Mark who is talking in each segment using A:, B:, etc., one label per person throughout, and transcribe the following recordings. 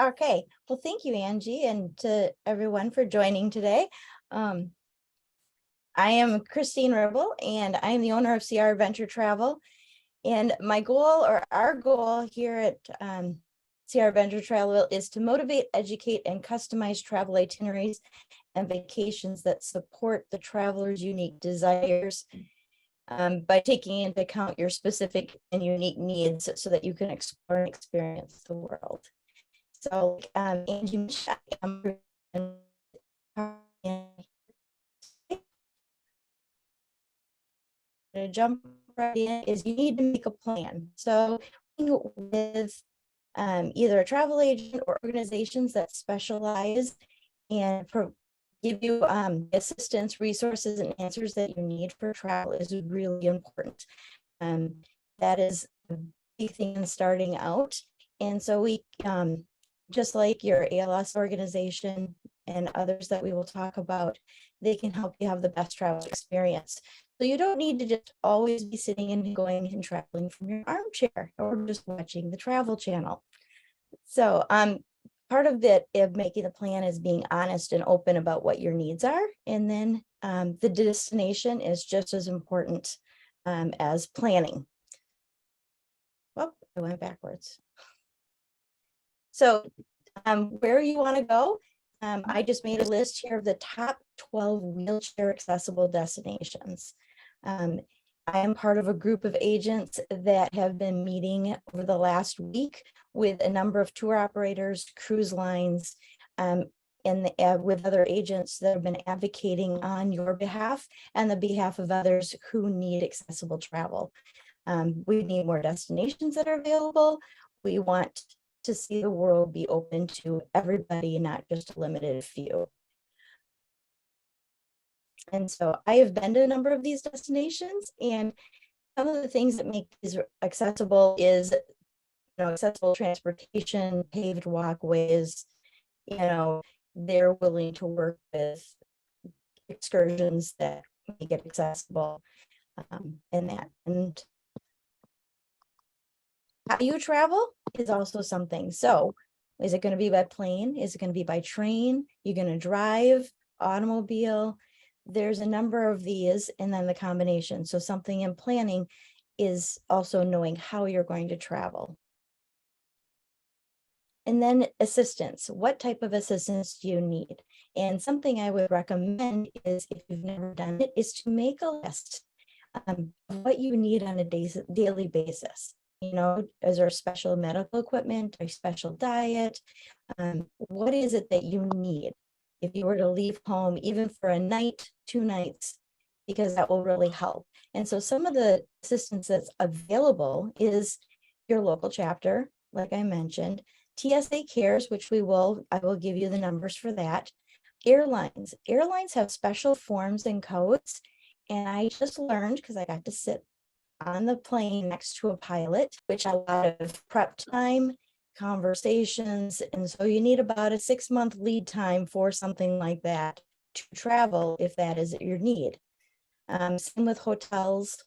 A: Okay, well, thank you, Angie, and to everyone for joining today. I am Christine Ribble, and I am the owner of CR Venture Travel. And my goal, or our goal here at CR Venture Travel, is to motivate, educate, and customize travel itineraries and vacations that support the traveler's unique desires by taking into account your specific and unique needs so that you can explore and experience the world. So, Angie, to jump right in is you need to make a plan. So with either a travel agent or organizations that specialize and give you assistance, resources, and answers that you need for travel is really important. That is a big thing in starting out. And so we, just like your ALS organization and others that we will talk about, they can help you have the best travel experience. So you don't need to just always be sitting and going and traveling from your armchair or just watching the Travel Channel. So part of it of making a plan is being honest and open about what your needs are. And then the destination is just as important as planning. Well, I went backwards. So where you want to go, I just made a list here of the top 12 wheelchair accessible destinations. I am part of a group of agents that have been meeting over the last week with a number of tour operators, cruise lines, and with other agents that have been advocating on your behalf and the behalf of others who need accessible travel. We need more destinations that are available. We want to see the world be open to everybody, not just a limited few. And so I have been to a number of these destinations, and some of the things that make these accessible is, accessible transportation, paved walkways, they're willing to work with excursions that make it accessible, and how you travel is also something. So is it going to be by plane? Is it going to be by train? You're going to drive, automobile? There's a number of these, and then the combination. So something in planning is also knowing how you're going to travel. And then assistance. What type of assistance do you need? And something I would recommend is, if you've never done it, is to make a list of what you need on a daily basis. Is there special medical equipment or special diet? What is it that you need if you were to leave home, even for a night, 2 nights, because that will really help. And so some of the assistance that's available is your local chapter, like I mentioned, TSA Cares, which I will give you the numbers for that. Airlines have special forms and codes. And I just learned, because I got to sit on the plane next to a pilot, which a lot of prep time, conversations. And so you need about a 6-month lead time for something like that to travel, if that is your need. Same with hotels.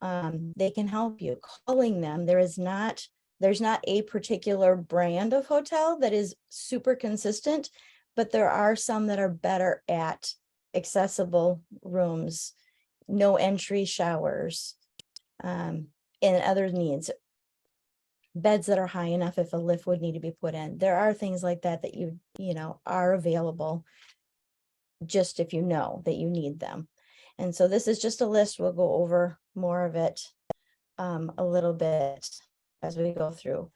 A: They can help you. Calling them, there's not a particular brand of hotel that is super consistent, but there are some that are better at accessible rooms, no entry showers, and other needs. Beds that are high enough if a lift would need to be put in. There are things like that that you are available, just if you know that you need them. And so this is just a list. We'll go over more of it a little bit as we go through.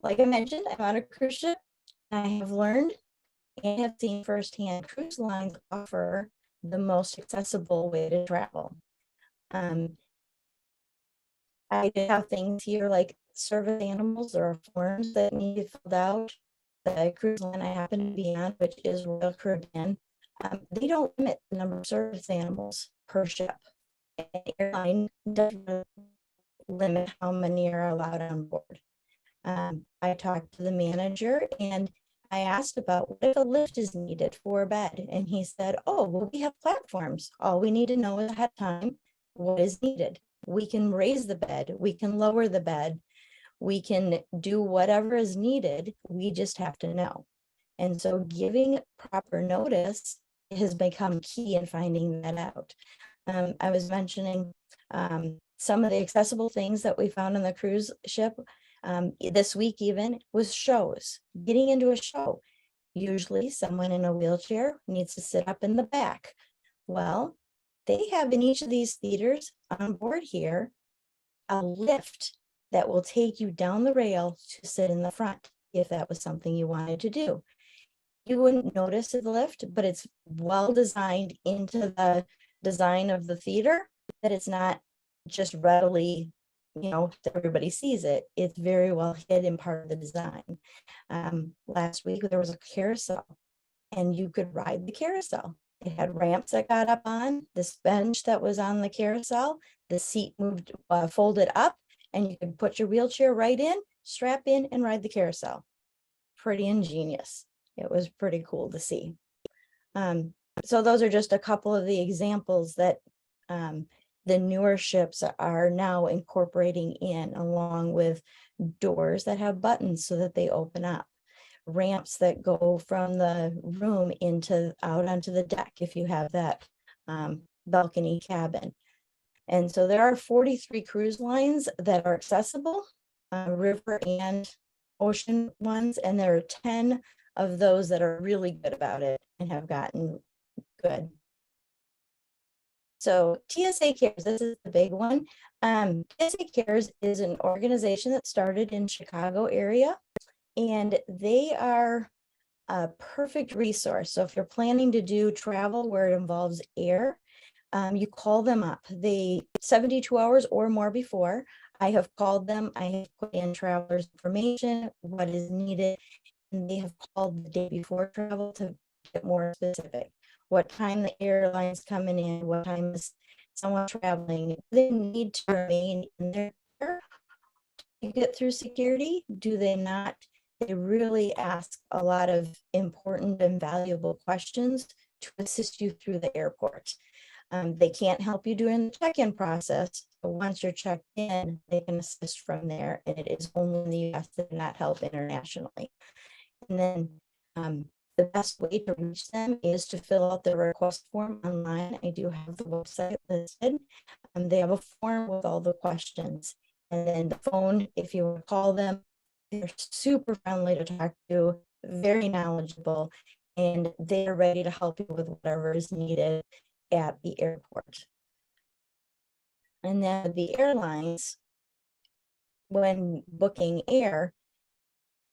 A: Like I mentioned, I'm on a cruise ship. I have learned and have seen firsthand cruise lines offer the most accessible way to travel. I have things here like service animals or forms that need to be filled out. The cruise line I happen to be on, which is Royal Caribbean, they don't limit the number of service animals per ship. And airline doesn't limit how many are allowed on board. I talked to the manager and I asked about what if a lift is needed for a bed. And he said, oh, well, we have platforms. All we need to know is ahead of time what is needed. We can raise the bed. We can lower the bed. We can do whatever is needed. We just have to know. And so giving proper notice has become key in finding that out. I was mentioning some of the accessible things that we found on the cruise ship this week even was shows. Getting into a show. Usually someone in a wheelchair needs to sit up in the back. Well, they have in each of these theaters on board here a lift that will take you down the rail to sit in the front if that was something you wanted to do. You wouldn't notice the lift, but it's well designed into the design of the theater that it's not just readily, everybody sees it. It's very well hidden part of the design. Last week there was a carousel and you could ride the carousel. It had ramps that got up on this bench that was on the carousel. The seat moved, folded up, and you could put your wheelchair right in, strap in, and ride the carousel. Pretty ingenious. It was pretty cool to see. So those are just a couple of the examples that the newer ships are now incorporating in, along with doors that have buttons so that they open up, ramps that go from the room out onto the deck if you have that balcony cabin. And so there are 43 cruise lines that are accessible, river and ocean ones, and there are 10 of those that are really good about it and have gotten good. So TSA Cares, this is the big one. TSA Cares is an organization that started in Chicago area, and they are a perfect resource. So if you're planning to do travel where it involves air, you call them up. They 72 hours or more before. I have called them. I have put in travelers' information, what is needed, and they have called the day before travel to get more specific. What time the airline's coming in, what time is someone traveling. They need to remain in their to get through security. Do they not? They really ask a lot of important and valuable questions to assist you through the airport. They can't help you during the check-in process, but once you're checked in, they can assist from there, and it is only in the US that not help internationally. And then the best way to reach them is to fill out the request form online. I do have the website listed. They have a form with all the questions. And then the phone, if you call them, they're super friendly to talk to, very knowledgeable, and they're ready to help you with whatever is needed at the airport. And then the airlines, when booking air,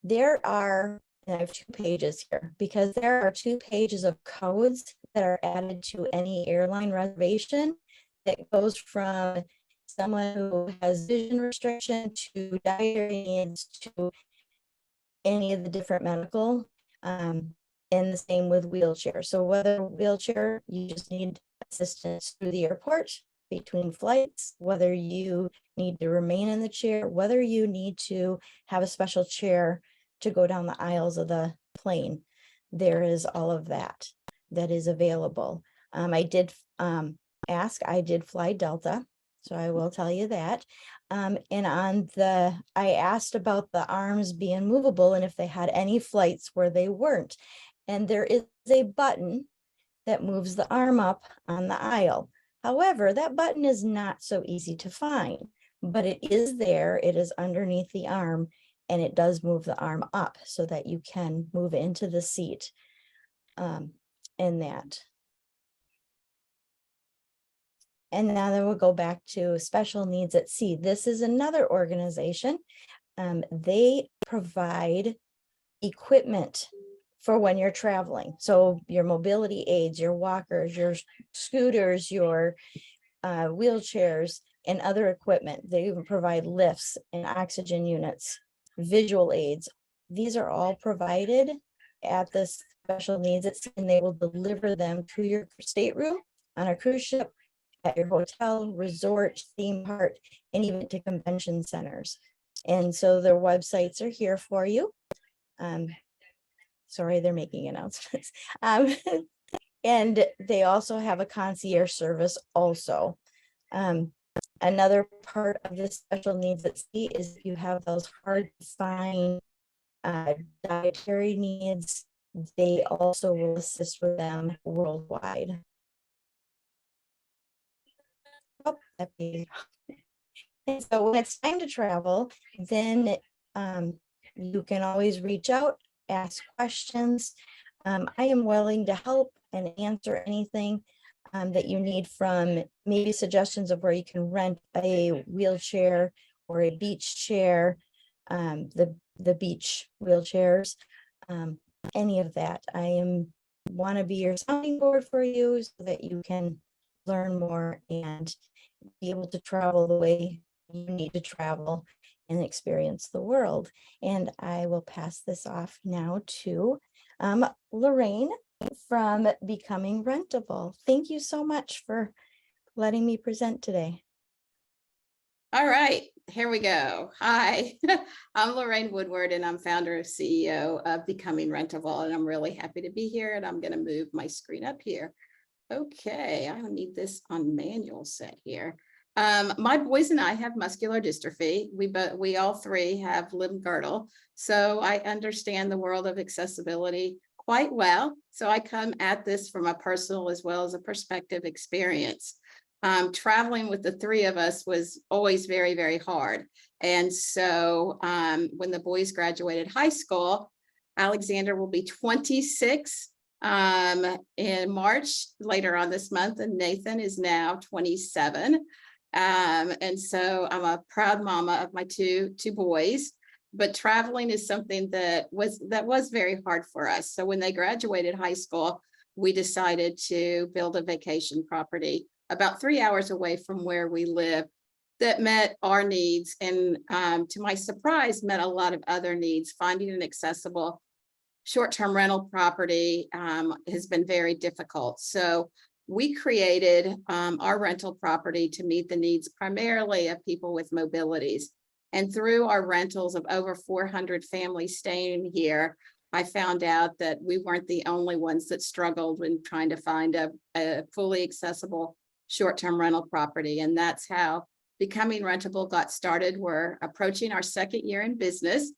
A: there are, and I have 2 pages here, because there are 2 pages of codes that are added to any airline reservation that goes from someone who has vision restriction to dietary needs to any of the different medical, and the same with wheelchair. So whether wheelchair, you just need assistance through the airport between flights, whether you need to remain in the chair, whether you need to have a special chair to go down the aisles of the plane, there is all of that is available. I did I did fly Delta, so I will tell you that. And I asked about the arms being movable and if they had any flights where they weren't. And there is a button that moves the arm up on the aisle. However, that button is not so easy to find, but it is there. It is underneath the arm, and it does move the arm up so that you can move into the seat in that. And now then we'll go back to Special Needs at Sea. This is another organization. They provide equipment for when you're traveling. So your mobility aids, your walkers, your scooters, your wheelchairs, and other equipment. They even provide lifts and oxygen units, visual aids. These are all provided at the Special Needs at Sea, and they will deliver them to your stateroom on a cruise ship, at your hotel, resort, theme park, and even to convention centers. And so their websites are here for you. Sorry, they're making announcements. And they also have a concierge service also. Another part of the special needs at sea is if you have those hard to find dietary needs, they also will assist with them worldwide. Oh, that page. And so when it's time to travel, then you can always reach out, ask questions. I am willing to help and answer anything that you need, from maybe suggestions of where you can rent a wheelchair or a beach chair, the beach wheelchairs, any of that. I want to be your sounding board for you so that you can learn more and be able to travel the way you need to travel and experience the world. And I will pass this off now to Lorraine from Becoming Rentable. Thank you so much for letting me present today.
B: All right, here we go. Hi, I'm Lorraine Woodward, and I'm founder and CEO of Becoming Rentable, and I'm really happy to be here, and I'm going to move my screen up here. Okay, I don't need this on manual set here. My boys and I have muscular dystrophy. We all three have limb-girdle, so I understand the world of accessibility quite well. So I come at this from a personal as well as a perspective experience. Traveling with the three of us was always very, very hard. And so when the boys graduated high school, Alexander will be 26 in March later on this month, and Nathan is now 27. And so I'm a proud mama of my two boys, but traveling is something that was very hard for us. So when they graduated high school, we decided to build a vacation property about 3 hours away from where we live that met our needs, and to my surprise, met a lot of other needs. Finding an accessible short-term rental property has been very difficult. So we created our rental property to meet the needs primarily of people with mobilities. And through our rentals of over 400 families staying here, I found out that we weren't the only ones that struggled when trying to find a fully accessible short-term rental property. And that's how Becoming Rentable got started. We're approaching our second year in business.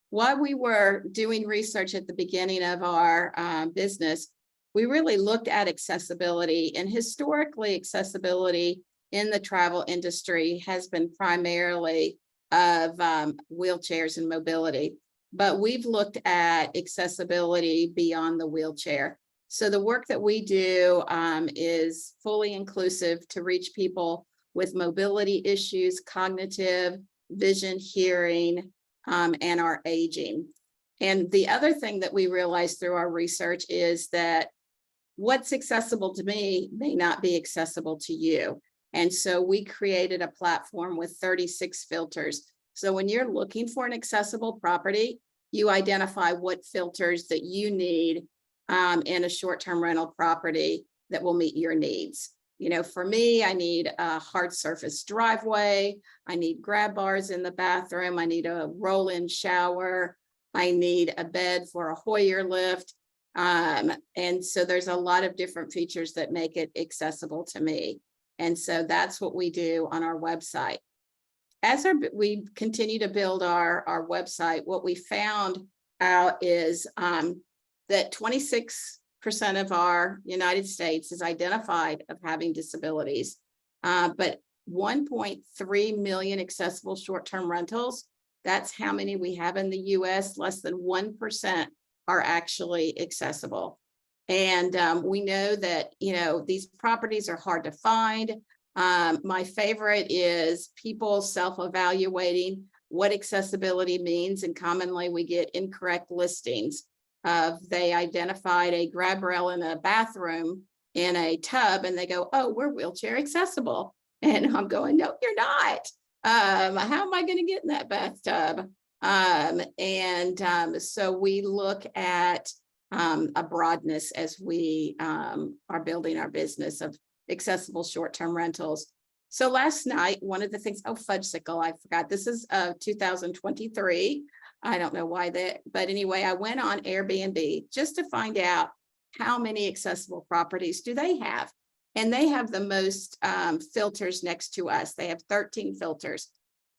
B: While we were doing research at the beginning of our business, we really looked at accessibility, and historically accessibility in the travel industry has been primarily of wheelchairs and mobility, but we've looked at accessibility beyond the wheelchair. So the work that we do is fully inclusive to reach people with mobility issues, cognitive, vision, hearing, and our aging. And the other thing that we realized through our research is that what's accessible to me may not be accessible to you. And so we created a platform with 36 filters. So when you're looking for an accessible property, you identify what filters that you need in a short-term rental property that will meet your needs. You know, for me, I need a hard surface driveway. I need grab bars in the bathroom. I need a roll-in shower. I need a bed for a Hoyer lift. And so there's a lot of different features that make it accessible to me. And so that's what we do on our website. As we continue to build our website, what we found out is that 26% of our United States is identified of having disabilities, but 1.3 million accessible short-term rentals. That's how many we have in the US. Less than 1% are actually accessible. And we know that, you know, these properties are hard to find. My favorite is people self-evaluating what accessibility means, and commonly we get incorrect listings of they identified a grab rail in a bathroom in a tub and they go, oh, we're wheelchair accessible. And I'm going, no, you're not. How am I going to get in that bathtub? So we look at a broadness as we are building our business of accessible short-term rentals. So last night, one of the things, oh, fudgesicle, I forgot, this is 2023. I don't know why that, but anyway, I went on Airbnb just to find out how many accessible properties do they have. and they have the most filters next to us. They have 13 filters.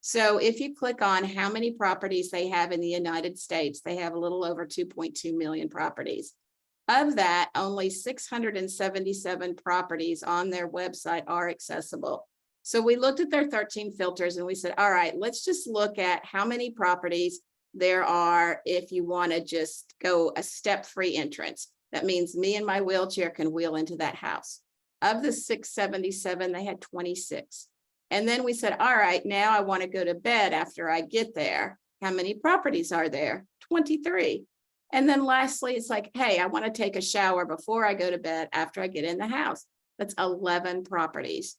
B: So if you click on how many properties they have in the United States, they have a little over 2.2 million properties. Of that, only 677 properties on their website are accessible. So we looked at their 13 filters and we said, all right, let's just look at how many properties there are if you want to just go a step-free entrance. That means me and my wheelchair can wheel into that house. Of the 677, they had 26. And then we said, all right, now I want to go to bed after I get there. How many properties are there? 23. And then lastly, it's like, hey, I want to take a shower before I go to bed after I get in the house. That's 11 properties.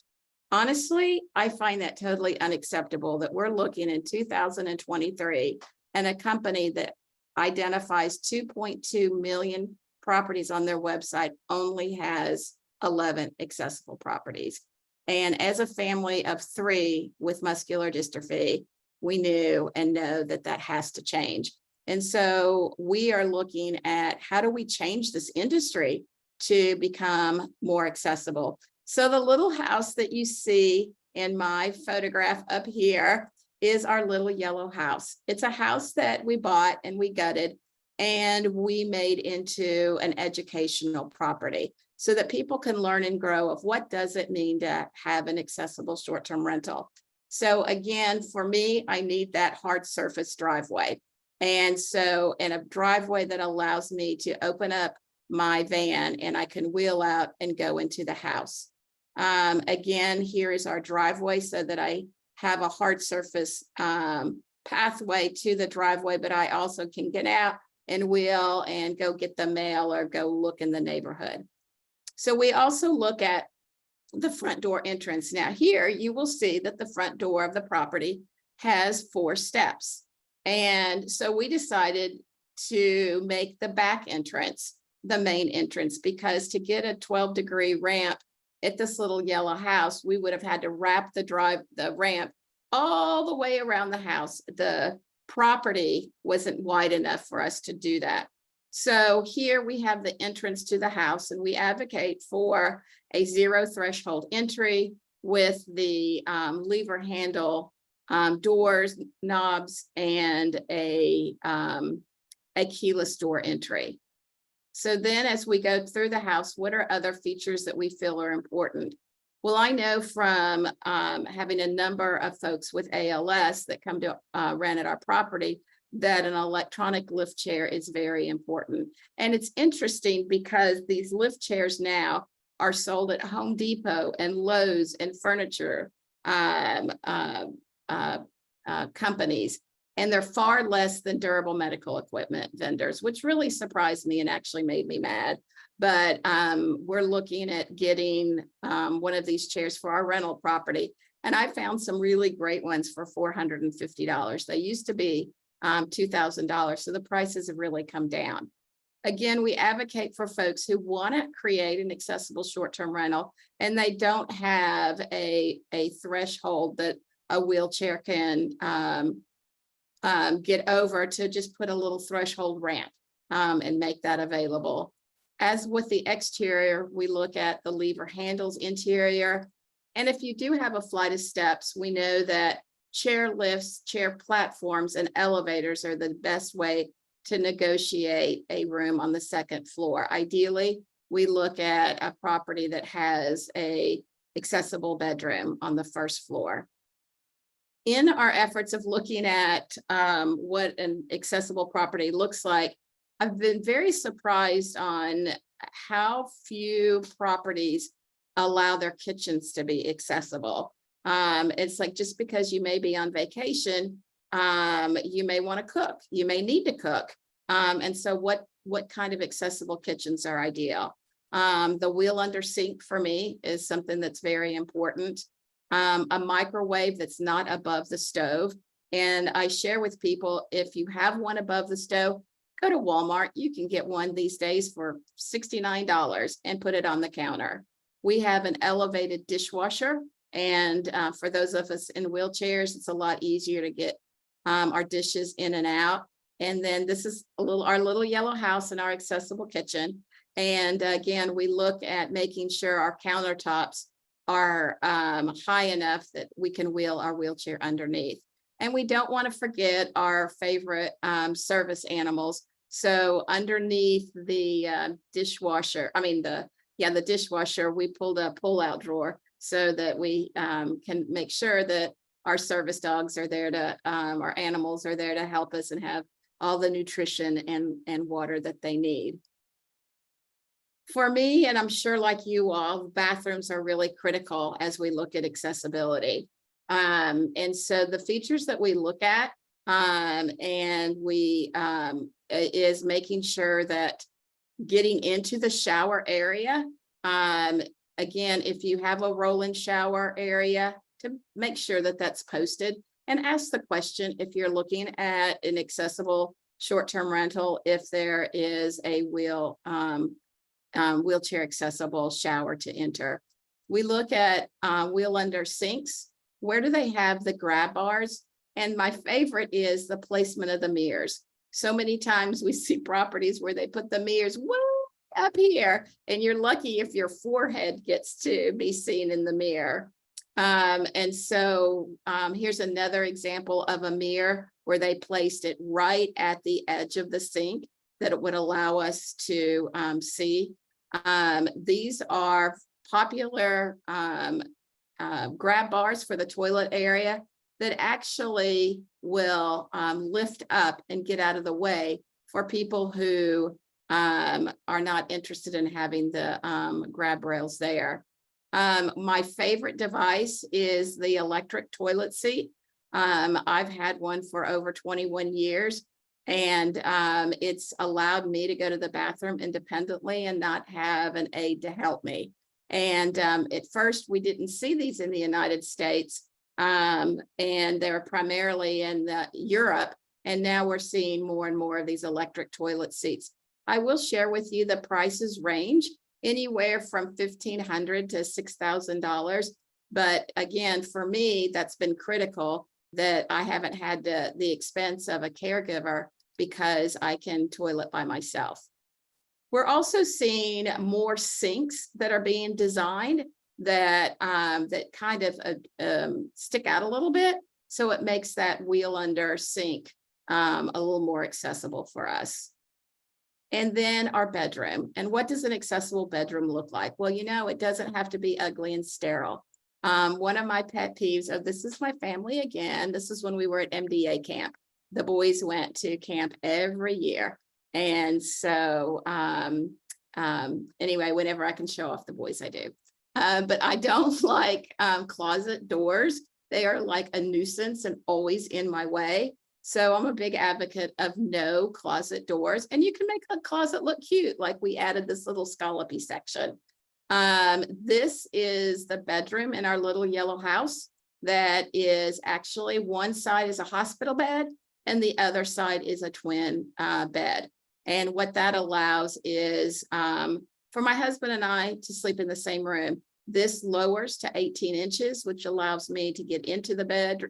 B: Honestly, I find that totally unacceptable that we're looking in 2023 and a company that identifies 2.2 million properties on their website only has 11 accessible properties. And as a family of 3 with muscular dystrophy, we knew and know that that has to change. And so we are looking at how do we change this industry to become more accessible. So the little house that you see in my photograph up here is our little yellow house. It's a house that we bought and we gutted and we made into an educational property so that people can learn and grow of what does it mean to have an accessible short-term rental. So again, for me, I need that hard surface driveway. And so in a driveway that allows me to open up my van and I can wheel out and go into the house. Again, here is our driveway so that I have a hard surface pathway to the driveway, but I also can get out and wheel and go get the mail or go look in the neighborhood. So we also look at the front door entrance. Now here you will see that the front door of the property has 4 steps. And so we decided to make the back entrance the main entrance because to get a 12-degree ramp at this little yellow house, we would have had to wrap the ramp all the way around the house. The property wasn't wide enough for us to do that. So here we have the entrance to the house and we advocate for a 0 threshold entry with the lever handle doors, knobs, and a keyless door entry. So then as we go through the house, what are other features that we feel are important? Well, I know from having a number of folks with ALS that come to rent at our property that an electronic lift chair is very important. And it's interesting because these lift chairs now are sold at Home Depot and Lowe's and furniture companies, and they're far less than durable medical equipment vendors, which really surprised me and actually made me mad. But we're looking at getting one of these chairs for our rental property. And I found some really great ones for $450. They used to be $2,000. So the prices have really come down. Again, we advocate for folks who want to create an accessible short-term rental and they don't have a threshold that a wheelchair can get over, to just put a little threshold ramp and make that available. As with the exterior, we look at the lever handles interior. And if you do have a flight of steps, we know that chair lifts, chair platforms, and elevators are the best way to negotiate a room on the 2nd floor. Ideally, we look at a property that has an accessible bedroom on the 1st floor. In our efforts of looking at what an accessible property looks like, I've been very surprised on how few properties allow their kitchens to be accessible. It's like just because you may be on vacation, you may want to cook, you may need to cook. And so what kind of accessible kitchens are ideal? The wheel under sink for me is something that's very important. A microwave that's not above the stove. And I share with people, if you have one above the stove, go to Walmart. You can get one these days for $69 and put it on the counter. We have an elevated dishwasher. And for those of us in wheelchairs, it's a lot easier to get our dishes in and out. And then this is our little yellow house and our accessible kitchen. And again, we look at making sure our countertops are high enough that we can wheel our wheelchair underneath. And we don't want to forget our favorite service animals. So underneath the dishwasher, the dishwasher, we pulled a pull-out drawer so that we can make sure that our service dogs are there to, our animals are there to help us and have all the nutrition and water that they need. For me, and I'm sure like you all, bathrooms are really critical as we look at accessibility. And so the features that we look at is making sure that getting into the shower area, again, if you have a roll-in shower area, to make sure that that's posted, and ask the question if you're looking at an accessible short-term rental, if there is a wheelchair accessible shower to enter. We look at wheel under sinks. Where do they have the grab bars? And my favorite is the placement of the mirrors. So many times we see properties where they put the mirrors way up here, and you're lucky if your forehead gets to be seen in the mirror. And so here's another example of a mirror where they placed it right at the edge of the sink that it would allow us to see. These are popular grab bars for the toilet area that actually will lift up and get out of the way for people who are not interested in having the grab rails there. My favorite device is the electric toilet seat. I've had one for over 21 years, and it's allowed me to go to the bathroom independently and not have an aide to help me. And at first, we didn't see these in the United States, and they're primarily in Europe. And now we're seeing more and more of these electric toilet seats. I will share with you the prices range anywhere from $1,500 to $6,000. But again, for me, that's been critical that I haven't had the expense of a caregiver because I can toilet by myself. We're also seeing more sinks that are being designed that kind of stick out a little bit. So it makes that wheel under sink a little more accessible for us. And then our bedroom. And what does an accessible bedroom look like? Well, you know, it doesn't have to be ugly and sterile. One of my pet peeves, this is my family again. This is when we were at MDA camp. The boys went to camp every year. And so anyway, whenever I can show off the boys, I do. But I don't like closet doors. They are like a nuisance and always in my way. So I'm a big advocate of no closet doors, and you can make a closet look cute. Like we added this little scallopy section. This is the bedroom in our little yellow house that is actually one side is a hospital bed and the other side is a twin bed. And what that allows is for my husband and I to sleep in the same room. This lowers to 18 inches, which allows me to get into the bed.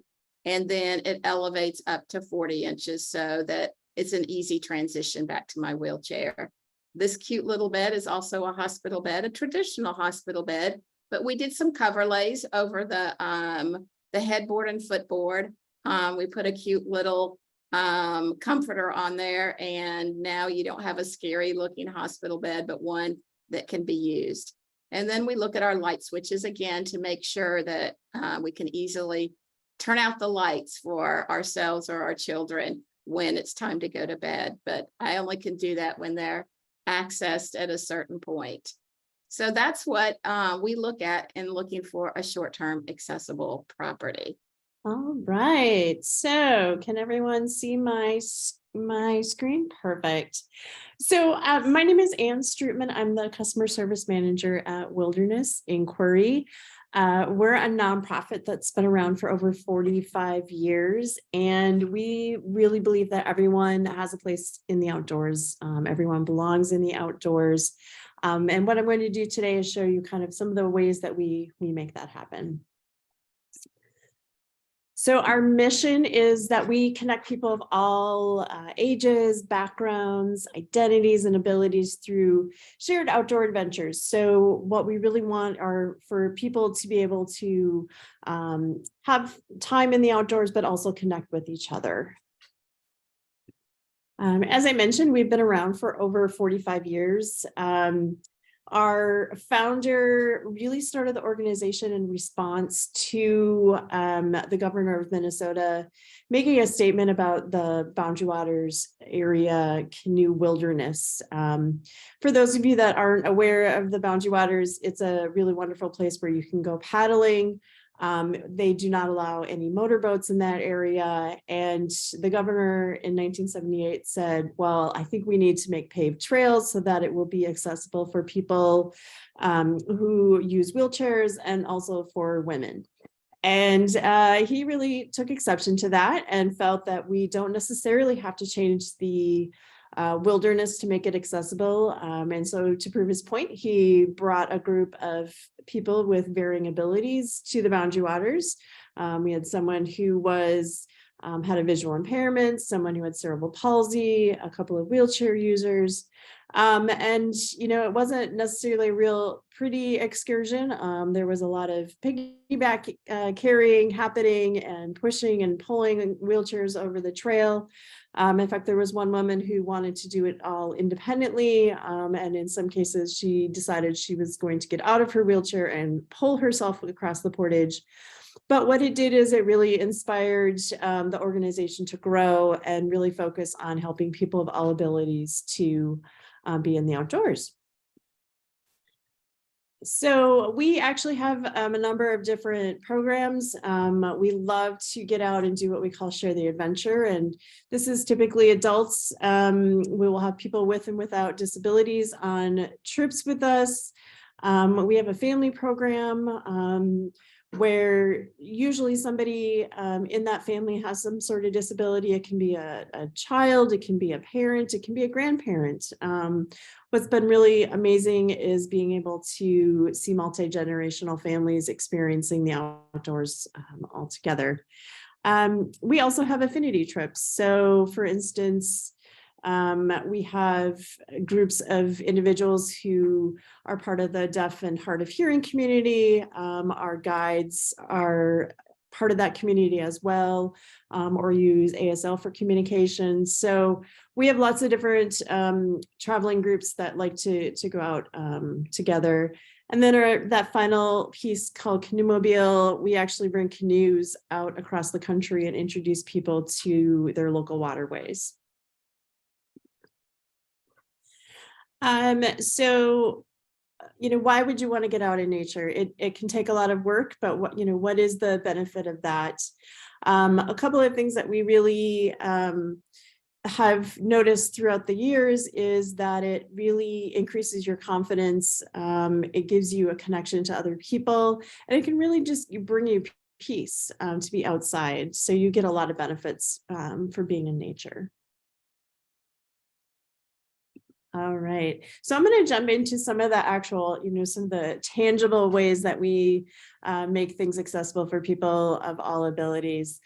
B: And then it elevates up to 40 inches so that it's an easy transition back to my wheelchair. This cute little bed is also a hospital bed, a traditional hospital bed, but we did some cover lays over the headboard and footboard. We put a cute little comforter on there, and now you don't have a scary looking hospital bed, but one that can be used. And then we look at our light switches again to make sure that we can easily turn out the lights for ourselves or our children when it's time to go to bed. But I only can do that when they're accessed at a certain point. So that's what we look at in looking for a short-term accessible property.
C: All right. So can everyone see my screen? Perfect. So my name is Ann Strootman. I'm the customer service manager at Wilderness Inquiry. We're a nonprofit that's been around for over 45 years, and we really believe that everyone has a place in the outdoors. Everyone belongs in the outdoors. And what I'm going to do today is show you kind of some of the ways that we make that happen. So our mission is that we connect people of all ages, backgrounds, identities, and abilities through shared outdoor adventures. So what we really want are for people to be able to have time in the outdoors, but also connect with each other. As I mentioned, we've been around for over 45 years. Our founder really started the organization in response to the governor of Minnesota making a statement about the Boundary Waters area canoe wilderness. For those of you that aren't aware of the Boundary Waters, it's a really wonderful place where you can go paddling. They do not allow any motorboats in that area. And the governor in 1978 said, well, I think we need to make paved trails so that it will be accessible for people who use wheelchairs and also for women. And he really took exception to that and felt that we don't necessarily have to change the wilderness to make it accessible. And so to prove his point, he brought a group of people with varying abilities to the Boundary Waters. We had someone who was had a visual impairment, someone who had cerebral palsy, a couple of wheelchair users. And, you know, it wasn't necessarily a real pretty excursion. There was a lot of piggyback carrying happening and pushing and pulling wheelchairs over the trail. In fact, there was one woman who wanted to do it all independently. And in some cases, she decided she was going to get out of her wheelchair and pull herself across the portage. But what it did is it really inspired the organization to grow and really focus on helping people of all abilities to be in the outdoors. So we actually have a number of different programs. We love to get out and do what we call share the adventure. And this is typically adults. We will have people with and without disabilities on trips with us. We have a family program where usually somebody in that family has some sort of disability. It can be a child, it can be a parent, it can be a grandparent. What's been really amazing is being able to see multi-generational families experiencing the outdoors all together. We also have affinity trips. So for instance, we have groups of individuals who are part of the deaf and hard of hearing community. Our guides are part of that community as well, or use ASL for communication. So we have lots of different traveling groups that like to go out together. And then that final piece called Canoe Mobile, we actually bring canoes out across the country and introduce people to their local waterways. So, you know, why would you want to get out in nature? It can take a lot of work, but what is the benefit of that? A couple of things that we really have noticed throughout the years is that it really increases your confidence. It gives you a connection to other people, and it can really just bring you peace to be outside. So you get a lot of benefits for being in nature. All right, so I'm going to jump into some of the actual, some of the tangible ways that we make things accessible for people of all abilities.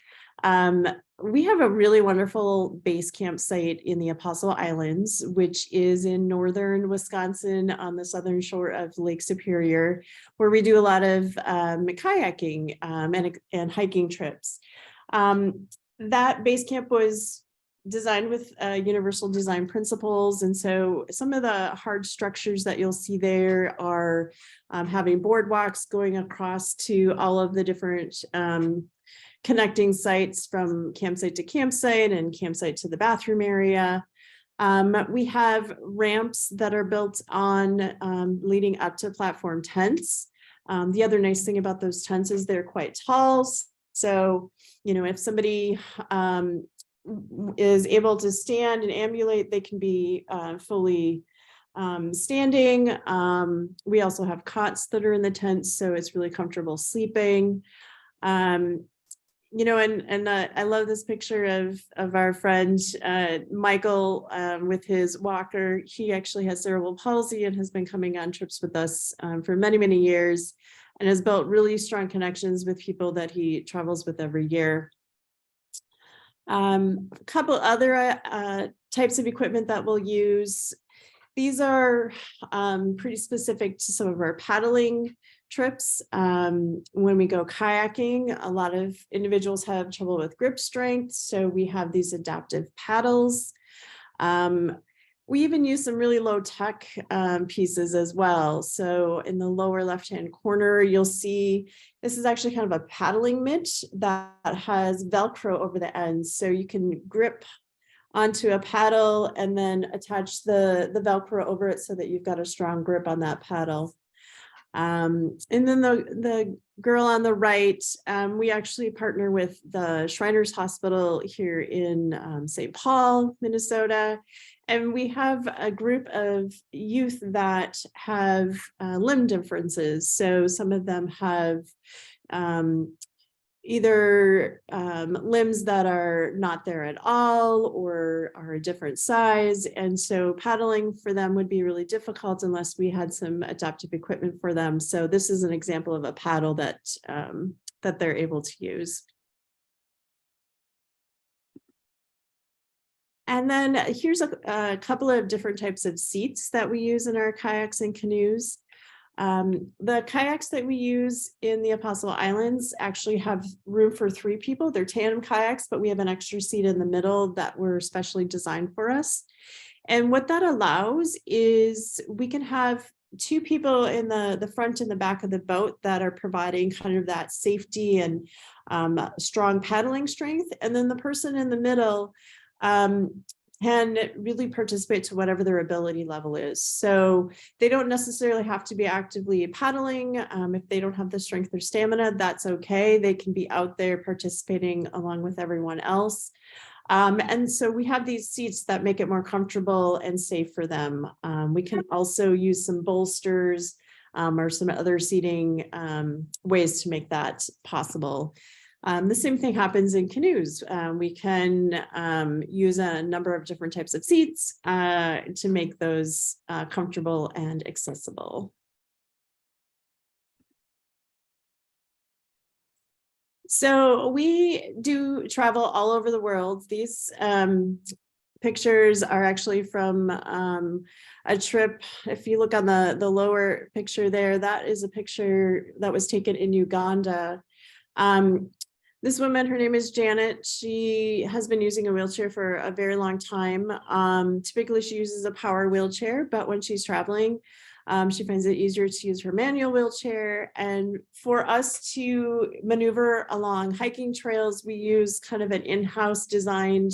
C: We have a really wonderful base camp site in the Apostle Islands, which is in northern Wisconsin on the southern shore of Lake Superior, where we do a lot of kayaking and hiking trips. That base camp was designed with universal design principles. And so some of the hard structures that you'll see there are having boardwalks going across to all of the different connecting sites from campsite to campsite and campsite to the bathroom area. We have ramps that are built on leading up to platform tents. The other nice thing about those tents is they're quite tall. So, if somebody is able to stand and ambulate, they can be fully standing. We also have cots that are in the tents, so it's really comfortable sleeping. And I love this picture of our friend Michael with his walker. He actually has cerebral palsy and has been coming on trips with us for many, many years. and has built really strong connections with people that he travels with every year. A couple other types of equipment that we'll use. These are pretty specific to some of our paddling trips. When we go kayaking, a lot of individuals have trouble with grip strength, so we have these adaptive paddles. We even use some really low tech pieces as well. So in the lower left-hand corner, you'll see this is actually kind of a paddling mitt that has Velcro over the ends. So you can grip onto a paddle and then attach the Velcro over it so that you've got a strong grip on that paddle. And then the girl on the right, we actually partner with the Shriners Hospital here in St. Paul, Minnesota. And we have a group of youth that have limb differences. So some of them have either limbs that are not there at all or are a different size. And so paddling for them would be really difficult unless we had some adaptive equipment for them. So this is an example of a paddle that, that they're able to use. And then here's a couple of different types of seats that we use in our kayaks and canoes. The kayaks that we use in the Apostle Islands actually have room for 3 people. They're tandem kayaks, but we have an extra seat in the middle that were specially designed for us. And what that allows is we can have 2 people in the front and the back of the boat that are providing kind of that safety and strong paddling strength. And then the person in the middle can really participate to whatever their ability level is. So they don't necessarily have to be actively paddling. If they don't have the strength or stamina, that's okay. They can be out there participating along with everyone else. And so we have these seats that make it more comfortable and safe for them. We can also use some bolsters or some other seating ways to make that possible. The same thing happens in canoes. We can use a number of different types of seats to make those comfortable and accessible. So we do travel all over the world. These pictures are actually from a trip. If you look on the lower picture there, that is a picture that was taken in Uganda. This woman, her name is Janet. She has been using a wheelchair for a very long time. Typically she uses a power wheelchair, but when she's traveling, she finds it easier to use her manual wheelchair. And for us to maneuver along hiking trails, we use kind of an in-house designed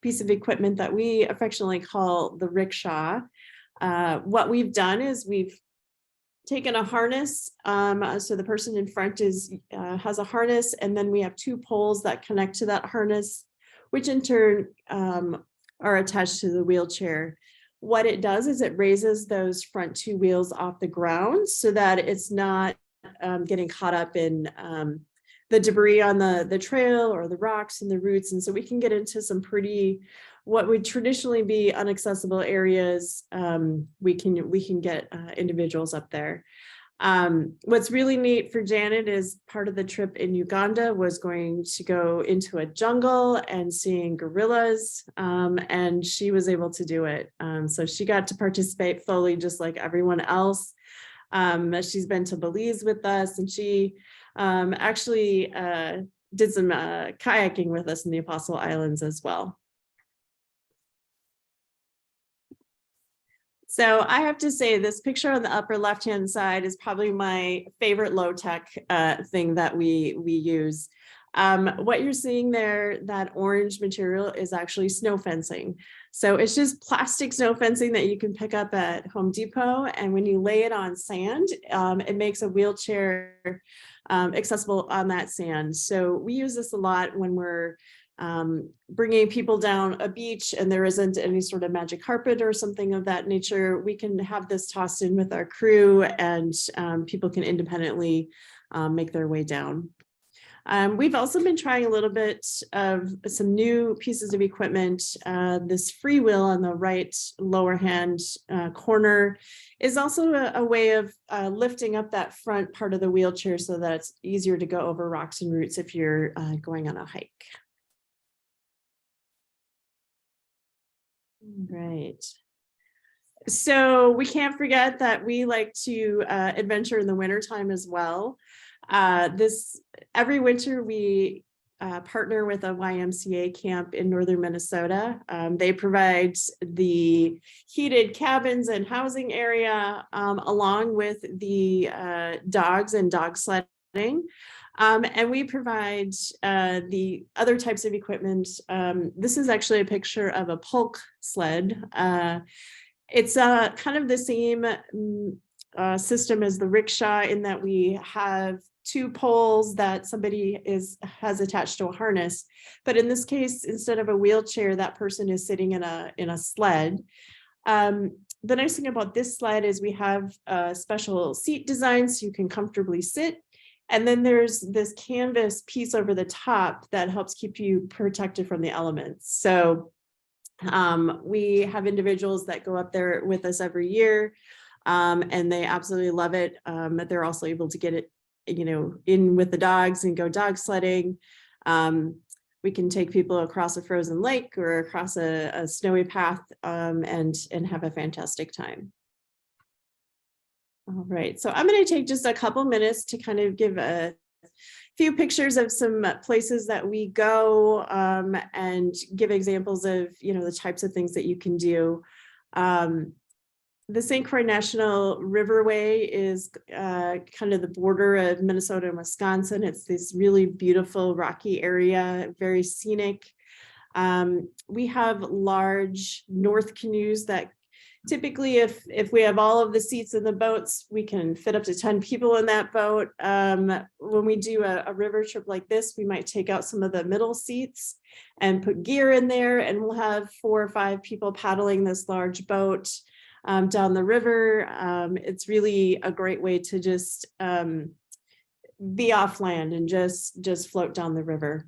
C: piece of equipment that we affectionately call the rickshaw. What we've done is we've taken a harness, so the person in front has a harness, and then we have 2 poles that connect to that harness, which in turn are attached to the wheelchair. What it does is it raises those front 2 wheels off the ground so that it's not getting caught up in the debris on the trail or the rocks and the roots. And so we can get into some pretty, what would traditionally be inaccessible areas. We can get individuals up there. What's really neat for Janet is part of the trip in Uganda was going to go into a jungle and seeing gorillas, and she was able to do it. So she got to participate fully just like everyone else. She's been to Belize with us, and she actually did some kayaking with us in the Apostle Islands as well. So I have to say this picture on the upper left-hand side is probably my favorite low-tech thing that we use. What you're seeing there, that orange material is actually snow fencing. So it's just plastic snow fencing that you can pick up at Home Depot. And when you lay it on sand, it makes a wheelchair accessible on that sand. So we use this a lot when we're bringing people down a beach and there isn't any sort of magic carpet or something of that nature. We can have this tossed in with our crew, and people can independently make their way down. We've also been trying a little bit of some new pieces of equipment. This free wheel on the right lower hand corner is also a way of lifting up that front part of the wheelchair so that it's easier to go over rocks and roots if you're going on a hike. Right. So we can't forget that we like to adventure in the wintertime as well. Every winter we partner with a YMCA camp in northern Minnesota. They provide the heated cabins and housing area along with the dogs and dog sledding. And we provide the other types of equipment. This is actually a picture of a polk sled. It's kind of the same system as the rickshaw in that we have two poles that somebody has attached to a harness. But in this case, instead of a wheelchair, that person is sitting in a sled. The nice thing about this sled is we have a special seat design so you can comfortably sit. And then there's this canvas piece over the top that helps keep you protected from the elements. So we have individuals that go up there with us every year, and they absolutely love it. They're also able to get it, in with the dogs and go dog sledding. We can take people across a frozen lake or across a snowy path and have a fantastic time. All right, so I'm going to take just a couple minutes to kind of give a few pictures of some places that we go and give examples of, the types of things that you can do. The St. Croix National Riverway is kind of the border of Minnesota and Wisconsin. It's this really beautiful rocky area, very scenic. We have large north canoes that typically, if we have all of the seats in the boats, we can fit up to 10 people in that boat. When we do a river trip like this, we might take out some of the middle seats and put gear in there, and we'll have 4 or 5 people paddling this large boat down the river. It's really a great way to just be off land and just float down the river.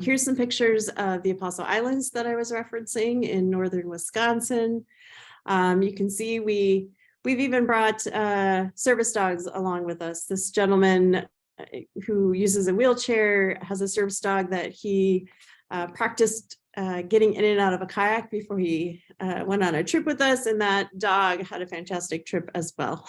C: Here's some pictures of the Apostle Islands that I was referencing in northern Wisconsin. You can see we've even brought service dogs along with us. This gentleman who uses a wheelchair has a service dog that he practiced getting in and out of a kayak before he went on a trip with us, and that dog had a fantastic trip as well.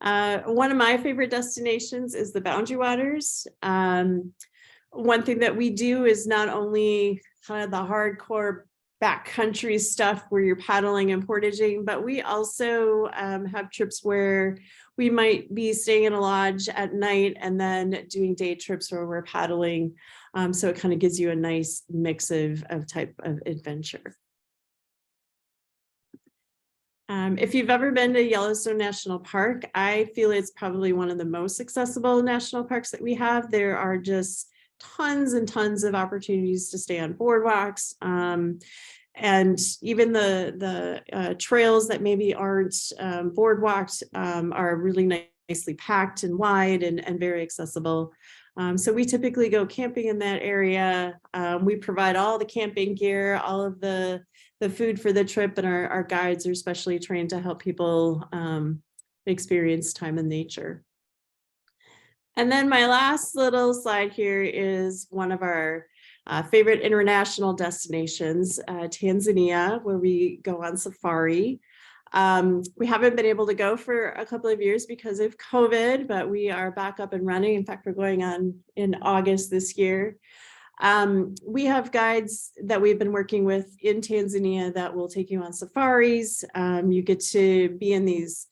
C: One of my favorite destinations is the Boundary Waters. One thing that we do is not only kind of the hardcore backcountry stuff where you're paddling and portaging, but we also have trips where we might be staying in a lodge at night and then doing day trips where we're paddling. So it kind of gives you a nice mix of type of adventure. If you've ever been to Yellowstone National Park, I feel it's probably one of the most accessible national parks that we have. There are just tons and tons of opportunities to stay on boardwalks. And even the trails that maybe aren't boardwalked are really nicely packed and wide and very accessible. So we typically go camping in that area. We provide all the camping gear, all of the food for the trip, and our guides are specially trained to help people experience time in nature. And then my last little slide here is one of our favorite international destinations, Tanzania, where we go on safari. We haven't been able to go for a couple of years because of COVID, but we are back up and running. In fact, we're going on in August this year. We have guides that we've been working with in Tanzania that will take you on safaris. You get to be in these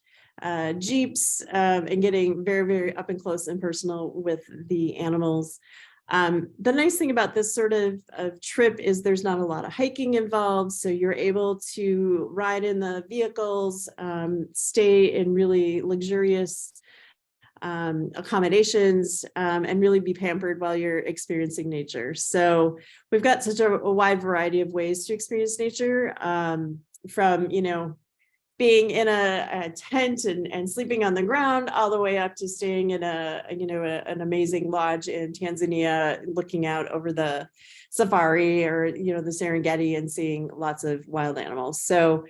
C: jeeps and getting very, very up and close and personal with the animals. The nice thing about this sort of trip is there's not a lot of hiking involved, so you're able to ride in the vehicles, stay in really luxurious accommodations, and really be pampered while you're experiencing nature. So we've got such a wide variety of ways to experience nature, from, being in a tent and sleeping on the ground, all the way up to staying in an amazing lodge in Tanzania, looking out over the safari or the Serengeti and seeing lots of wild animals. So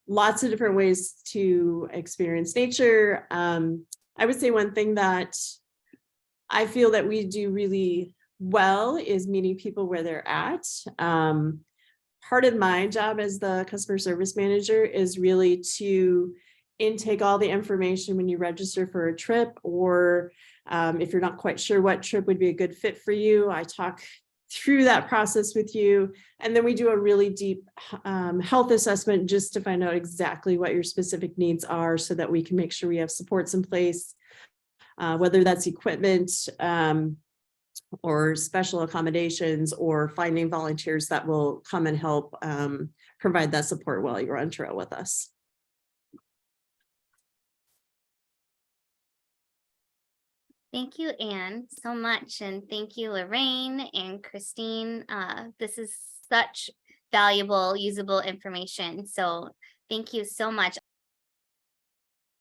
C: lots of different ways to experience nature. I would say one thing that I feel that we do really well is meeting people where they're at. Part of my job as the customer service manager is really to intake all the information when you register for a trip, or if you're not quite sure what trip would be a good fit for you, I talk through that process with you. And then we do a really deep health assessment just to find out exactly what your specific needs are so that we can make sure we have supports in place, whether that's equipment, or special accommodations, or finding volunteers that will come and help provide that support while you're on trail with us.
D: Thank you, Anne, so much. And thank you, Lorraine and Christine. This is such valuable, usable information. So thank you so much.